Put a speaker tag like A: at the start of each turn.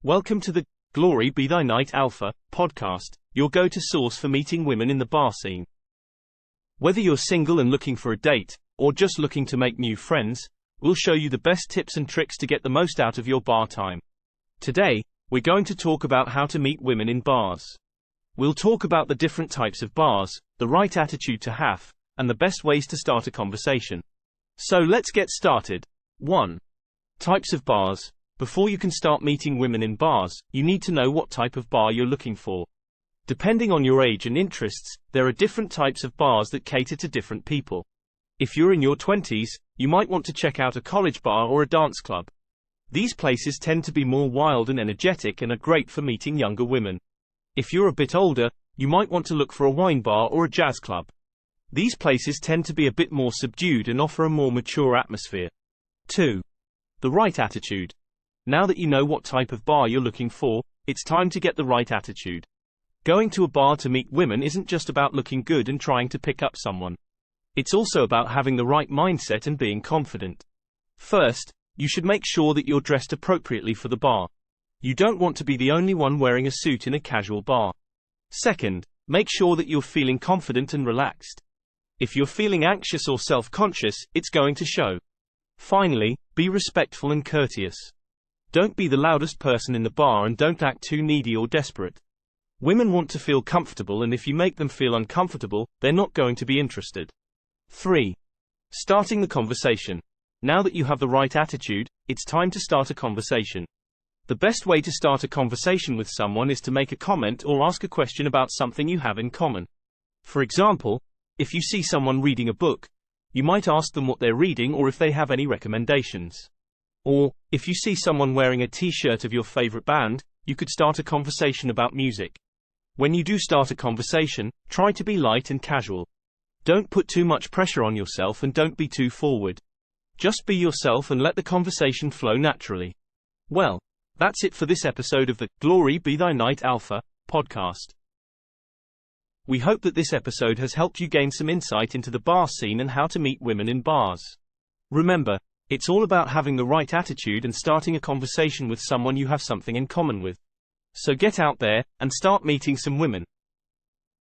A: Welcome to the Glory Be Thy Night Alpha podcast, your go-to source for meeting women in the bar scene. Whether you're single and looking for a date, or just looking to make new friends, we'll show you the best tips and tricks to get the most out of your bar time. Today, we're going to talk about how to meet women in bars. We'll talk about the different types of bars, the right attitude to have, and the best ways to start a conversation. So let's get started. 1. Types of bars. Before you can start meeting women in bars, you need to know what type of bar you're looking for. Depending on your age and interests, there are different types of bars that cater to different people. If you're in your 20s, you might want to check out a college bar or a dance club. These places tend to be more wild and energetic and are great for meeting younger women. If you're a bit older, you might want to look for a wine bar or a jazz club. These places tend to be a bit more subdued and offer a more mature atmosphere. 2. The right attitude. Now that you know what type of bar you're looking for, it's time to get the right attitude. Going to a bar to meet women isn't just about looking good and trying to pick up someone. It's also about having the right mindset and being confident. First, you should make sure that you're dressed appropriately for the bar. You don't want to be the only one wearing a suit in a casual bar. Second, make sure that you're feeling confident and relaxed. If you're feeling anxious or self-conscious, it's going to show. Finally, be respectful and courteous. Don't be the loudest person in the bar and don't act too needy or desperate. Women want to feel comfortable, and if you make them feel uncomfortable, they're not going to be interested. 3. Starting the conversation. Now that you have the right attitude, it's time to start a conversation. The best way to start a conversation with someone is to make a comment or ask a question about something you have in common. For example, if you see someone reading a book, you might ask them what they're reading or if they have any recommendations. Or, if you see someone wearing a t-shirt of your favorite band, you could start a conversation about music. When you do start a conversation, try to be light and casual. Don't put too much pressure on yourself and don't be too forward. Just be yourself and let the conversation flow naturally. Well, that's it for this episode of the Glory Be Thy Night Alpha podcast. We hope that this episode has helped you gain some insight into the bar scene and how to meet women in bars. Remember, it's all about having the right attitude and starting a conversation with someone you have something in common with. So get out there and start meeting some women.